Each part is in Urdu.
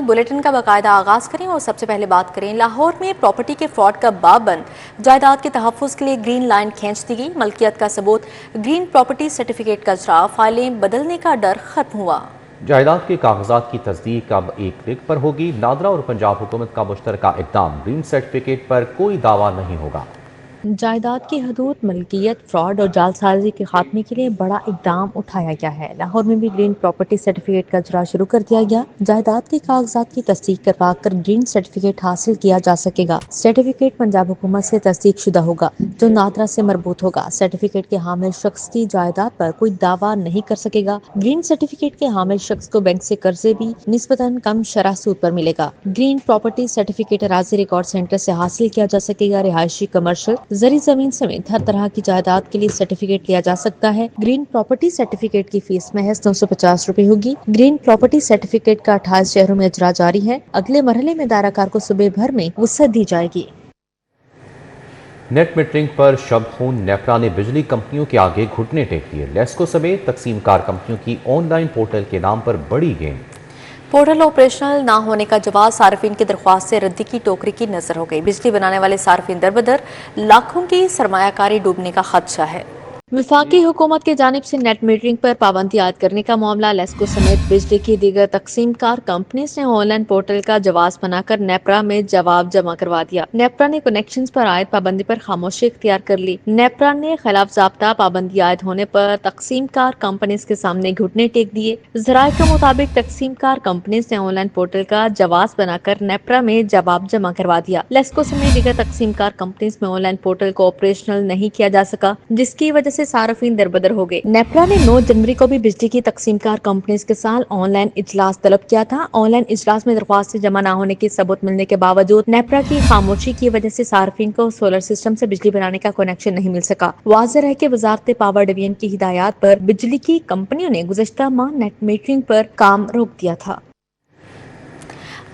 ناظرین بلیٹن کا باقاعدہ آغاز کریں اور سب سے پہلے بات کریں لاہور میں پراپرٹی کے فراڈ کا باب بند، جائیداد کے تحفظ کے لیے گرین لائن کھینچ دی گئی، ملکیت کا ثبوت گرین پراپرٹی سرٹیفکیٹ کا اجرا، فائلیں بدلنے کا ڈر ختم ہوا۔ جائیداد کے کاغذات کی تصدیق اب ایک کلک پر ہوگی، نادرا اور پنجاب حکومت کا مشترکہ اقدام، گرین سرٹیفکیٹ پر کوئی دعویٰ نہیں ہوگا۔ جائیداد کی حدود، ملکیت، فراڈ اور جعل سازی کے خاتمے کے لیے بڑا اقدام اٹھایا گیا ہے۔ لاہور میں بھی گرین پراپرٹی سرٹیفکیٹ کا اجرا شروع کر دیا گیا۔ جائیداد کے کاغذات کی تصدیق کروا کر گرین سرٹیفکیٹ حاصل کیا جا سکے گا۔ سرٹیفکیٹ پنجاب حکومت سے تصدیق شدہ ہوگا جو نادرا سے مربوط ہوگا۔ سرٹیفکیٹ کے حامل شخص کی جائیداد پر کوئی دعویٰ نہیں کر سکے گا۔ گرین سرٹیفکیٹ کے حامل شخص کو بینک سے قرضے بھی نسبتاً کم شرح سود پر ملے گا۔ گرین پراپرٹی سرٹیفکیٹ اراضی ریکارڈ سینٹر سے حاصل کیا جا سکے گا۔ رہائشی، کمرشل، زرعی زمین سمیت ہر طرح کی جائیداد کے لیے سرٹیفکیٹ لیا جا سکتا ہے۔ گرین پراپرٹی سرٹیفکیٹ کی فیس محض 950 روپے ہوگی۔ گرین پراپرٹی سرٹیفکیٹ کا 28 شہروں میں اجرا جاری ہے۔ اگلے مرحلے میں دائرہ کار کو صوبے بھر میں وسعت دی جائے گی۔ نیٹ میٹرنگ پر شب خون، نیپرا نے بجلی کمپنیوں کے آگے گھٹنے ٹیک دیے، لیسکو سمیت تقسیم کار کمپنیوں کی آن لائن پورٹل کے نام پر بڑی گیم۔ پورٹل آپریشنل نہ ہونے کا جواز صارفین کی درخواست سے ردی کی ٹوکری کی نظر ہو گئی۔ بجلی بنانے والے صارفین در بدر، لاکھوں کی سرمایہ کاری ڈوبنے کا خدشہ ہے۔ وفاقی حکومت کی جانب سے نیٹ میٹرنگ پر پابندی عائد کرنے کا معاملہ لیسکو سمیت بجلی کی دیگر تقسیم کار کمپنیز نے آن لائن پورٹل کا جواز بنا کر نیپرا میں جواب جمع کروا دیا۔ نیپرا نے کنیکشنز پر عائد پابندی پر خاموشی اختیار کر لی۔ نیپرا نے خلاف ضابطہ پابندی عائد ہونے پر تقسیم کار کمپنیز کے سامنے گھٹنے ٹیک دیے۔ ذرائع کے مطابق تقسیم کار کمپنیز نے آن لائن پورٹل کا جواز بنا کر نیپرا میں جواب جمع کروا دیا۔ لیسکو سمیت دیگر تقسیم کار کمپنیز میں آن لائن پورٹل کو آپریشنل نہیں کیا جا سکا، جس کی وجہ سے صارفین دربدر ہو گئے۔ نیپرا نے 9 جنوری کو بھی بجلی کی تقسیم کار کمپنیز کے ساتھ آن لائن اجلاس طلب کیا تھا۔ آن لائن اجلاس میں درخواست جمع نہ ہونے کی ثبوت ملنے کے باوجود نیپرا کی خاموشی کی وجہ سے صارفین کو سولر سسٹم سے بجلی بنانے کا کنیکشن نہیں مل سکا۔ واضح ہے کہ وزارت پاور ڈویژن کی ہدایات پر بجلی کی کمپنیوں نے گزشتہ ماہ نیٹ میٹرنگ پر کام روک دیا تھا۔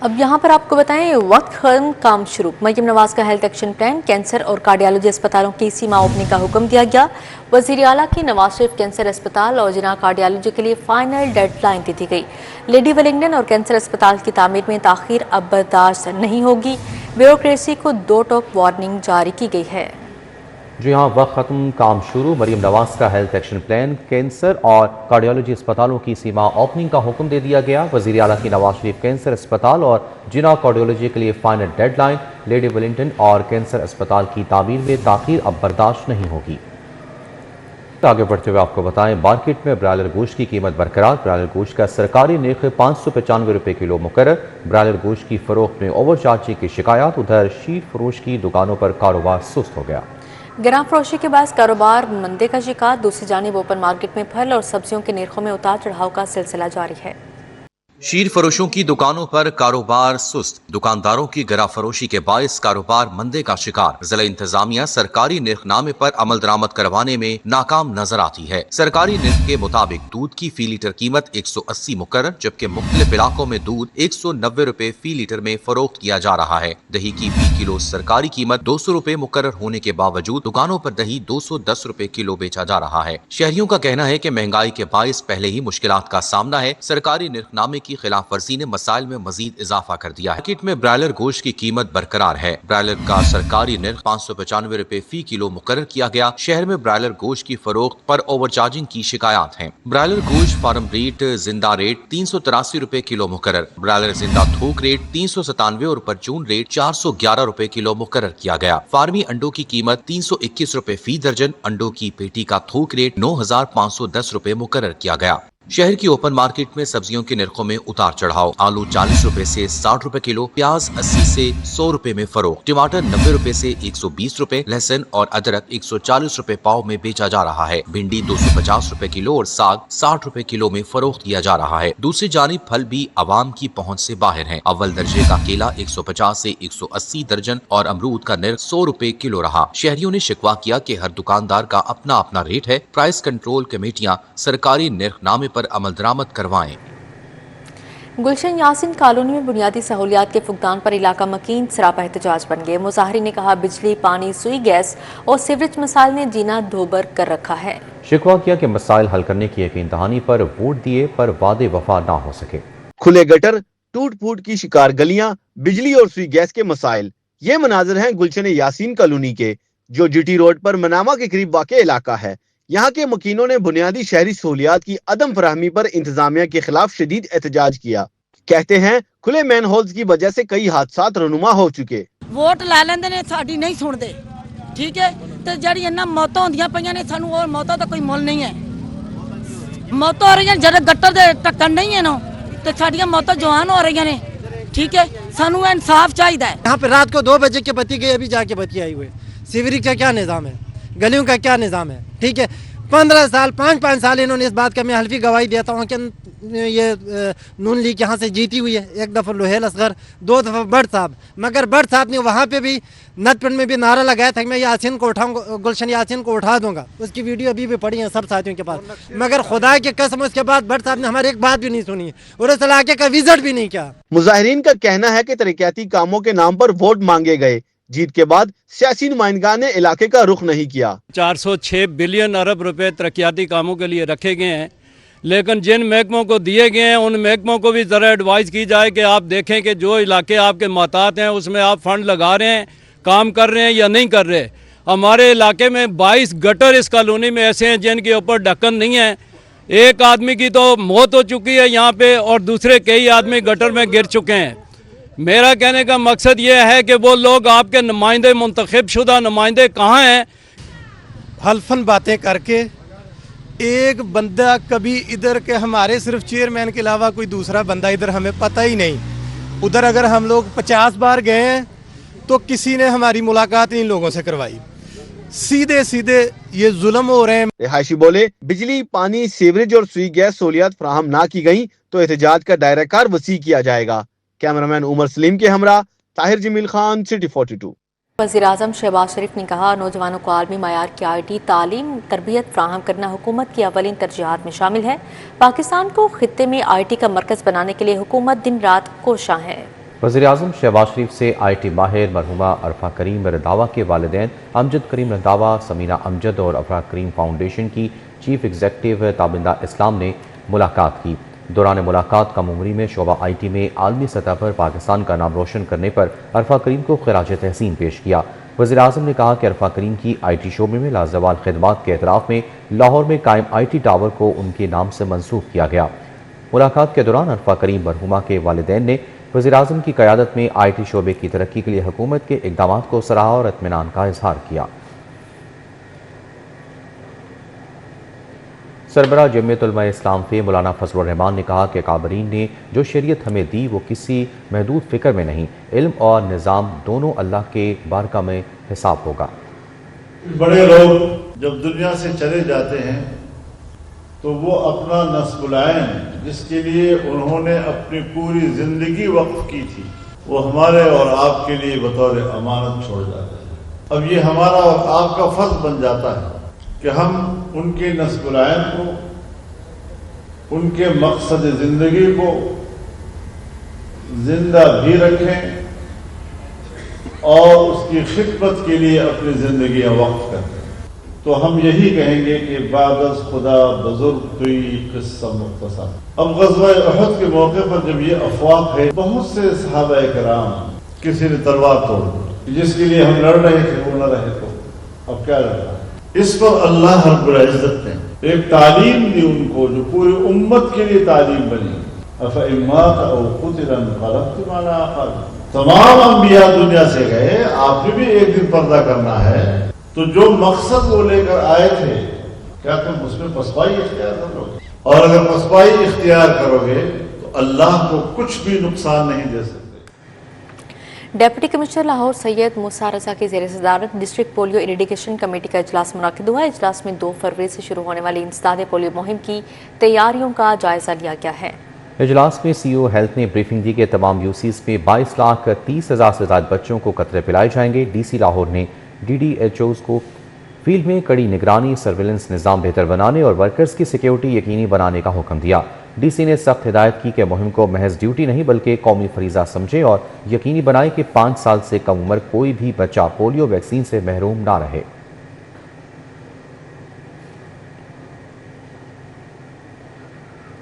اب یہاں پر آپ کو بتائیں وقت ختم کام شروع، مریم نواز کا ہیلتھ ایکشن پلان، کینسر اور کارڈیالوجی اسپتالوں کی سیما اوپننگ کا حکم دیا گیا۔ وزیر اعلیٰ کی نواز شریف کینسر اسپتال اور جناح کارڈیالوجی کے لیے فائنل ڈیڈ لائن دے دی گئی۔ لیڈی ولنگٹن اور کینسر اسپتال کی تعمیر میں تاخیر اب برداشت نہیں ہوگی، بیوروکریسی کو 2 ٹوک وارننگ جاری کی گئی ہے۔ جی ہاں، وقت ختم کام شروع، مریم نواز کا ہیلتھ ایکشن پلان، کینسر اور کارڈیالوجی اسپتالوں کی سیما اوپننگ کا حکم دے دیا گیا۔ وزیر اعلیٰ کی نواز شریف کینسر اسپتال اور جناح کارڈیالوجی کے لیے final deadline, lady Willingdon اور کینسر اسپتال کی تعمیر میں تاخیر اب برداشت نہیں ہوگی۔ آگے بڑھتے ہوئے آپ کو بتائیں مارکیٹ میں برائلر گوشت کی قیمت برقرار، برائلر گوشت کا سرکاری نرخ 595 روپے کلو مقرر۔ برائلر گوشت کی فروخت میں اوور چارجنگ کی شکایات، ادھر شیٹ فروش کی دکانوں پر کاروبار سست ہو گیا۔ گراں فروشی کے باعث کاروبار مندے کا شکار، دوسری جانب اوپن مارکیٹ میں پھل اور سبزیوں کے نرخوں میں اتار چڑھاؤ کا سلسلہ جاری ہے۔ شیر فروشوں کی دکانوں پر کاروبار سست، دکانداروں کی گرا فروشی کے باعث کاروبار مندے کا شکار۔ ضلع انتظامیہ سرکاری نرخ نامے پر عمل درآمد کروانے میں ناکام نظر آتی ہے۔ سرکاری نرخ کے مطابق دودھ کی فی لیٹر قیمت 180 مقرر، جبکہ مختلف علاقوں میں دودھ 190 روپے فی لیٹر میں فروخت کیا جا رہا ہے۔ دہی کی فی کلو سرکاری قیمت 200 روپے مقرر ہونے کے باوجود دکانوں پر دہی 210 روپے کلو بیچا جا رہا ہے۔ شہریوں کا کہنا ہے کہ مہنگائی کے باعث پہلے ہی مشکلات کا سامنا ہے، سرکاری نرخ نامے کی خلاف ورزی نے مسائل میں مزید اضافہ کر دیا ہے۔ مارکیٹ میں برائلر گوشت کی قیمت برقرار ہے۔ برائلر کا سرکاری نرخ 595 روپے فی کلو مقرر کیا گیا۔ شہر میں برائلر گوشت کی فروخت پر اوور چارجنگ کی شکایات ہیں۔ برائلر گوشت فارم ریٹ زندہ ریٹ 383 روپے کلو مقرر، برائلر زندہ تھوک ریٹ 397 اور پرچون ریٹ 411 روپے کلو مقرر کیا گیا۔ فارمی انڈوں کی قیمت 321 روپے فی درجن، انڈوں کی پیٹی کا تھوک ریٹ 9510 روپے مقرر کیا گیا۔ شہر کی اوپن مارکیٹ میں سبزیوں کے نرخوں میں اتار چڑھاؤ، آلو 40 روپے سے 60 روپے کلو، پیاز 80 سے 100 روپے میں فروخت، ٹماٹر 90 روپے سے 120 روپے، لہسن اور ادرک 140 روپے پاؤ میں بیچا جا رہا ہے، بھنڈی 250 روپے کلو اور ساگ 60 روپے کلو میں فروخت کیا جا رہا ہے۔ دوسری جانب پھل بھی عوام کی پہنچ سے باہر ہیں۔ اول درجے کا کیلا 150 سے 180 درجن اور امرود کا نرخ 100 روپے کلو رہا۔ شہریوں نے شکوہ کیا کہ ہر دکاندار کا اپنا اپنا ریٹ ہے، پرائس کنٹرول کمیٹیاں سرکاری نرخ نامے پر عمل درآمد کروائیں۔ گلشن یاسین کالونی میں بنیادی سہولیات کے فقدان پر علاقہ مکین سراپا احتجاج بن گئے۔ مظاہرین نے کہا بجلی، پانی، سوئی گیس اور سیوریج مسائل نے جینا دوبر کر رکھا ہے۔ شکوہ کیا کہ مسائل حل کرنے کی یقین دہانی پر ووٹ دیے پر وعدے وفا نہ ہو سکے۔ کھلے گٹر، ٹوٹ پھوٹ کی شکار گلیاں، بجلی اور سوئی گیس کے مسائل۔ یہ مناظر ہیں گلشن یاسین کالونی کے، جو جی ٹی روڈ پر منامہ کے قریب واقع علاقہ ہے۔ یہاں کے مکینوں نے بنیادی شہری سہولیات کی عدم فراہمی پر انتظامیہ کے خلاف شدید احتجاج کیا۔ کہتے ہیں کھلے مین ہولز کی وجہ سے کئی حادثات رونما ہو چکے۔ ووٹ لے لیندے نے، ساڈی نہیں سنتے، ٹھیک ہے، تے جڑی انہاں موتاں ہوندیاں پیاں نے، سانوں اور موتاں دا کوئی مول نہیں ہے۔ موتاں ہو رہی ہیں جڑے گٹر دے ٹکن نہیں ہے نا، تے ساڈیاں موتاں جوان ہو رہی ہیں نے، ٹھیک ہے، سانوں انصاف چاہیے۔ یہاں پہ رات کو 2 بجے کے بتی گئی، ابھی جا کے بتی آئی ہوئے۔ سیوریج کا کیا نظام ہے، گلیوں کا کیا نظام ہے، ٹھیک ہے۔ 15 سال 5 سال انہوں نے اس بات کا میں حلفی گواہی دیتا ہوں کہ یہ نون لیگ یہاں سے جیتی ہوئی ہے۔ 1 دفعہ لوہیل اصغر، 2 دفعہ بٹ صاحب، مگر بٹ صاحب نے وہاں پہ بھی نت پنڈ میں بھی نعرہ لگایا تھا کہ میں یاسین کو اٹھاؤں گا، گلشن یاسین کو اٹھا دوں گا۔ اس کی ویڈیو ابھی بھی پڑی ہیں سب ساتھیوں کے پاس، مگر خدا کی قسم اس کے بعد بٹ صاحب نے ہماری ایک بات بھی نہیں سنی اور اس علاقے کا وزٹ بھی نہیں کیا۔ مظاہرین کا کہنا ہے کہ ترقیاتی کاموں کے نام پر ووٹ مانگے گئے، جیت کے بعد سیاسی نمائندگان نے علاقے کا رخ نہیں کیا۔ 406 بلین ارب روپے ترقیاتی کاموں کے لیے رکھے گئے ہیں، لیکن جن محکموں کو دیے گئے ہیں ان محکموں کو بھی ذرا ایڈوائز کی جائے کہ آپ دیکھیں کہ جو علاقے آپ کے محتاط ہیں اس میں آپ فنڈ لگا رہے ہیں، کام کر رہے ہیں یا نہیں کر رہے۔ ہمارے علاقے میں 22 گٹر اس کالونی میں ایسے ہیں جن کے اوپر ڈھکن نہیں ہے۔ ایک آدمی کی تو موت ہو چکی ہے یہاں پہ اور دوسرے کئی آدمی گٹر میں گر چکے ہیں۔ میرا کہنے کا مقصد یہ ہے کہ وہ لوگ آپ کے نمائندے، منتخب شدہ نمائندے کہاں ہیں؟ حلفن باتیں کر کے ایک بندہ کبھی ادھر کے ہمارے صرف چیئرمین کے علاوہ کوئی دوسرا بندہ ادھر ہمیں پتہ ہی نہیں۔ ادھر اگر ہم لوگ 50 بار گئے ہیں تو کسی نے ہماری ملاقات ان لوگوں سے کروائی۔ سیدھے سیدھے یہ ظلم ہو رہے ہیں۔ رہائشی بولے بجلی، پانی، سیوریج اور سوئی گیس سہولیات فراہم نہ کی گئیں تو احتجاج کا دائرہ کار وسیع کیا جائے گا۔ کیمرامین عمر سلیم کے ہمراہ طاہر جمیل خان، سٹی 42۔ وزیر اعظم شہباز شریف نے کہا نوجوانوں کو عالمی معیار کی آئی ٹی تعلیم تربیت فراہم کرنا حکومت کی اولین ترجیحات میں شامل ہے۔ پاکستان کو خطے میں آئی ٹی کا مرکز بنانے کے لیے حکومت دن رات کوشاں ہے۔ وزیر اعظم شہباز شریف سے آئی ٹی ماہر مرحومہ عرفہ کریم رنداوا کے والدین امجد کریم رنداوا، سمینہ امجد اور عرفہ کریم فاؤنڈیشن کی چیف ایگزیکٹو تابندہ اسلام نے ملاقات کی۔ دوران ملاقات کم عمری میں شعبہ آئی ٹی میں عالمی سطح پر پاکستان کا نام روشن کرنے پر عرفہ کریم کو خراج تحسین پیش کیا۔ وزیر اعظم نے کہا کہ عرفہ کریم کی آئی ٹی شعبے میں لازوال خدمات کے اعتراف میں لاہور میں قائم آئی ٹی ٹاور کو ان کے نام سے منسوخ کیا گیا۔ ملاقات کے دوران عرفہ کریم مرحومہ کے والدین نے وزیر اعظم کی قیادت میں آئی ٹی شعبے کی ترقی کے لیے حکومت کے اقدامات کو سراہا اور اطمینان کا اظہار کیا۔ سربراہ جمعیت علماء اسلام فی مولانا فضل الرحمان نے کہا کہ قابرین نے جو شریعت ہمیں دی وہ کسی محدود فکر میں نہیں، علم اور نظام دونوں اللہ کے بارگاہ میں حساب ہوگا۔ بڑے لوگ جب دنیا سے چلے جاتے ہیں تو وہ اپنا نسب العین جس کے لیے انہوں نے اپنی پوری زندگی وقف کی تھی وہ ہمارے اور آپ کے لیے بطور امانت چھوڑ جاتے ہیں۔ اب یہ ہمارا اور آپ کا فرض بن جاتا ہے کہ ہم ان کے نسب العین کو، ان کے مقصد زندگی کو زندہ بھی رکھیں اور اس کی خدمت کے لیے اپنی زندگیاں وقف کریں۔ تو ہم یہی کہیں گے کہ بعد از خدا بزرگ توئی قصہ مختصر۔ اب غزوہ احد کے موقع پر جب یہ افواہ ہے، بہت سے صحابہ کرام کسی نے تلوار توڑ دی، جس کے لیے ہم لڑ رہے تھے وہ نہ رہے، تو اب کیا لڑ رہا ہے؟ اس پر اللہ رب العزت نے ایک تعلیم دی ان کو جو پوری امت کے لیے تعلیم بنی۔ أَفَإِن مَاتَ أَوْ قُتِلَ انقلبتم عَلَىٰ أَعْقَابِكُمْ۔ تمام انبیاء دنیا سے گئے، آپ نے بھی ایک دن پردہ کرنا ہے، تو جو مقصد وہ لے کر آئے تھے کیا تم اس میں پسپائی اختیار کرو گے؟ اور اگر پسپائی اختیار کرو گے تو اللہ کو کچھ بھی نقصان نہیں دے سکتے۔ ڈپٹی کمشنر لاہور سید موسیٰ رضا کی زیر صدارت ڈسٹرکٹ پولیو اریڈیکیشن کمیٹی کا اجلاس منعقد ہوا۔ اجلاس میں 2 فروری سے شروع ہونے والی انسداد پولیو مہم کی تیاریوں کا جائزہ لیا گیا ہے۔ اجلاس میں سی او ہیلتھ نے بریفنگ دی کہ تمام یوسیز میں 22,30,000 سے زائد بچوں کو قطرے پلائے جائیں گے۔ ڈی سی لاہور نے ڈی ڈی ایچ اوز کو فیلڈ میں کڑی نگرانی، سرویلنس نظام بہتر بنانے اور ورکرز کی سیکیورٹی یقینی بنانے کا حکم دیا۔ ڈی سی نے سخت ہدایت کی کہ مہم کو محض ڈیوٹی نہیں بلکہ قومی فریضہ سمجھے اور یقینی بنائے کہ 5 سال سے کم عمر کوئی بھی بچہ پولیو ویکسین سے محروم نہ رہے۔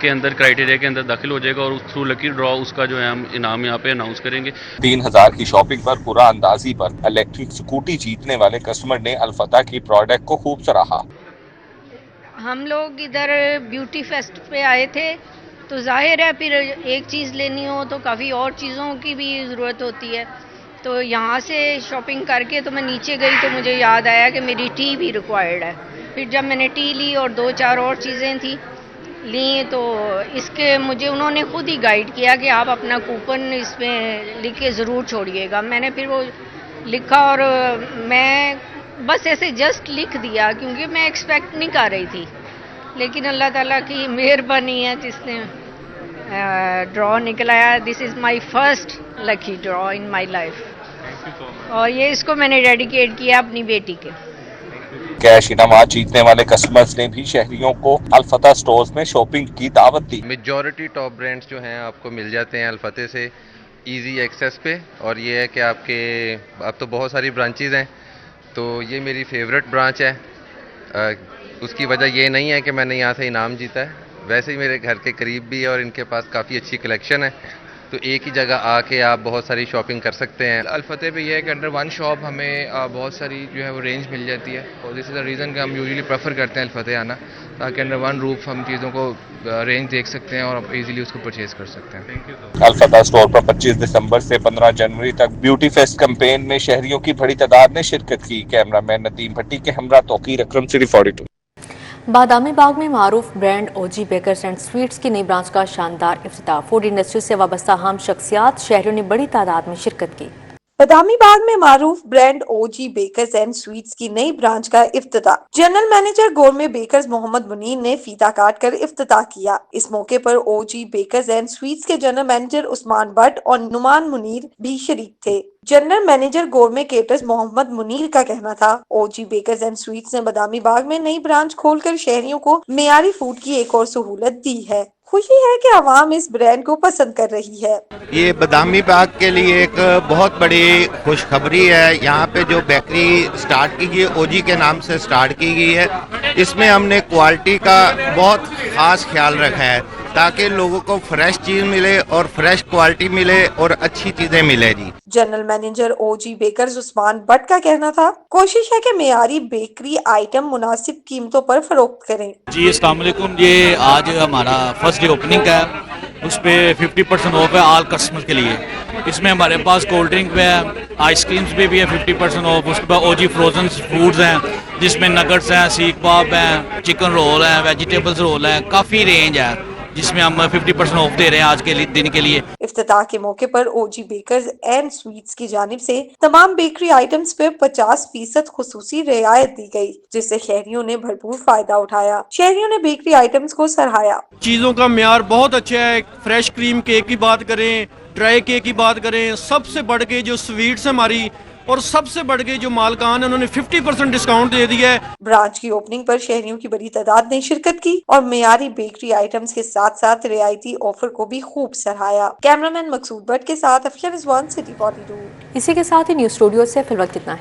کے اندر کرائٹیریا کے اندر داخل ہو جائے گا اور تھرو لکی ڈرا اس کا جو ہے ہم انعام یہاں پہ اناؤنس کریں گے. 3000 کی شاپنگ پر پورا اندازی پر الیکٹرک اسکوٹی جیتنے والے کسٹمر نے الفتح کی پروڈکٹ کو خوب سراہا. ہم لوگ ادھر بیوٹی فیسٹ پہ آئے تھے تو ظاہر ہے پھر ایک چیز لینی ہو تو کافی اور چیزوں کی بھی ضرورت ہوتی ہے. تو یہاں سے شاپنگ کر کے تو میں نیچے گئی تو مجھے یاد آیا کہ میری ٹی بھی ریکوائرڈ ہے. پھر جب میں نے ٹی لی اور 2-4 اور چیزیں تھیں لیں تو اس کے مجھے انہوں نے خود ہی گائیڈ کیا کہ آپ اپنا کوپن اس میں لکھ کے ضرور چھوڑیے گا. میں نے پھر وہ لکھا اور میں بس ایسے جسٹ لکھ دیا کیونکہ میں ایکسپیکٹ نہیں کر رہی تھی, لیکن اللہ تعالیٰ کی مہربانی ہے جس نے ڈرا نکلایا. دس از my first lucky draw in my life اور یہ اس کو میں نے ڈیڈیکیٹ کیا اپنی بیٹی کے. کیش انعامات جیتنے والے کسٹمرز نے بھی شہریوں کو الفتح سٹورز میں شاپنگ کی دعوت دی. میجورٹی ٹاپ برانڈز جو ہیں آپ کو مل جاتے ہیں الفتح سے ایزی ایکسیس پہ, اور یہ ہے کہ آپ کے اب تو بہت ساری برانچز ہیں تو یہ میری فیوریٹ برانچ ہے. اس کی وجہ یہ نہیں ہے کہ میں نے یہاں سے انعام جیتا ہے, ویسے ہی میرے گھر کے قریب بھی ہے اور ان کے پاس کافی اچھی کلیکشن ہے تو ایک ہی جگہ آ کے آپ بہت ساری شاپنگ کر سکتے ہیں. الفتح پہ یہ ہے کہ انڈر ون شاپ ہمیں بہت ساری جو ہے وہ رینج مل جاتی ہے اور دس از دا ریزن کہ ہم یوزلی پریفر کرتے ہیں الفتح آنا تاکہ انڈر ون روف ہم چیزوں کو رینج دیکھ سکتے ہیں اور ایزیلی اس کو پرچیز کر سکتے ہیں. الفتح اسٹور پر 25 دسمبر سے 15 جنوری تک بیوٹی فیسٹ کمپین میں شہریوں کی بڑی تعداد نے شرکت کی. کیمرہ مین ندیم بھٹی کے ہمراہ توقیر اکرم سٹی 42. بادامی باغ میں معروف brand O G bakers and sweets کی نئی برانچ کا شاندار افتتاح. فوڈ انڈسٹری سے وابستہ اہم شخصیات شہریوں نے بڑی تعداد میں شرکت کی. بادامی باغ میں معروف brand O G bakers and sweets کی نئی برانچ کا افتتاح. General manager gourmet bakers Muhammad Munir نے فیتا کاٹ کر افتتاح کیا. اس موقع پر O G bakers and sweets کے جنرل مینیجر عثمان بٹ اور نعمان منیر بھی شریک تھے. General manager gourmet caterers Muhammad Munir کا کہنا تھا O G bakers and sweets نے بادامی باغ میں نئی برانچ کھول کر شہریوں کو معیاری فوڈ کی ایک اور سہولت دی ہے. خوشی ہے کہ عوام اس برانڈ کو پسند کر رہی ہے. یہ بادامی باغ کے لیے ایک بہت بڑی خوشخبری ہے. یہاں پہ جو بیکری سٹارٹ کی گئی او جی کے نام سے سٹارٹ کی گئی ہے, اس میں ہم نے کوالٹی کا بہت خاص خیال رکھا ہے تاکہ لوگوں کو فریش چیز ملے اور فریش کوالٹی ملے اور اچھی چیزیں ملے. جی general manager O G Bakers Usman Butt کا کہنا تھا کوشش ہے کہ معیاری بیکری آئٹم مناسب قیمتوں پر فروخت کریں. جی السلام علیکم. یہ آج ہمارا فرسٹ ڈے اوپننگ ہے, اس پہ 50% آف ہے آل کسٹمر کے لیے. اس میں ہمارے پاس کولڈ ڈرنک پہ ہے, آئس کریمز پہ بھی ہے 50% آف. اس کے بعد او جی فروزن فوڈز ہیں جس میں نگٹس ہیں, سیخ کباب ہیں, چکن رول ہیں, ویجیٹیبلز رول ہیں, کافی رینج ہے جس میں ہم 50% آف دے رہے ہیں آج کے دن کے لیے. افتتاح کے موقع پر O G bakers and sweets کی جانب سے تمام بیکری آئٹمز پہ 50% خصوصی رعایت دی گئی جس سے شہریوں نے بھرپور فائدہ اٹھایا. شہریوں نے بیکری آئٹمز کو سراہا. چیزوں کا معیار بہت اچھا ہے. فریش کریم کیک کی بات کریں, ڈرائی کیک کی بات کریں, سب سے بڑھ کے جو سویٹس ہماری اور سب سے بڑھ کے جو مالکان ہیں انہوں نے 50% ڈسکاؤنٹ دے دیا ہے. برانچ کی اوپننگ پر شہریوں کی بڑی تعداد نے شرکت کی اور معیاری بیکری آئٹمز کے ساتھ ساتھ رعایتی آفر کو بھی خوب سراہا. کیمرہ مین مقصود بٹ کے ساتھ افشار رضوان سٹی 42. اسی کے ساتھ ہی نیوز اسٹوڈیو سے فی الوقت اتنا ہی.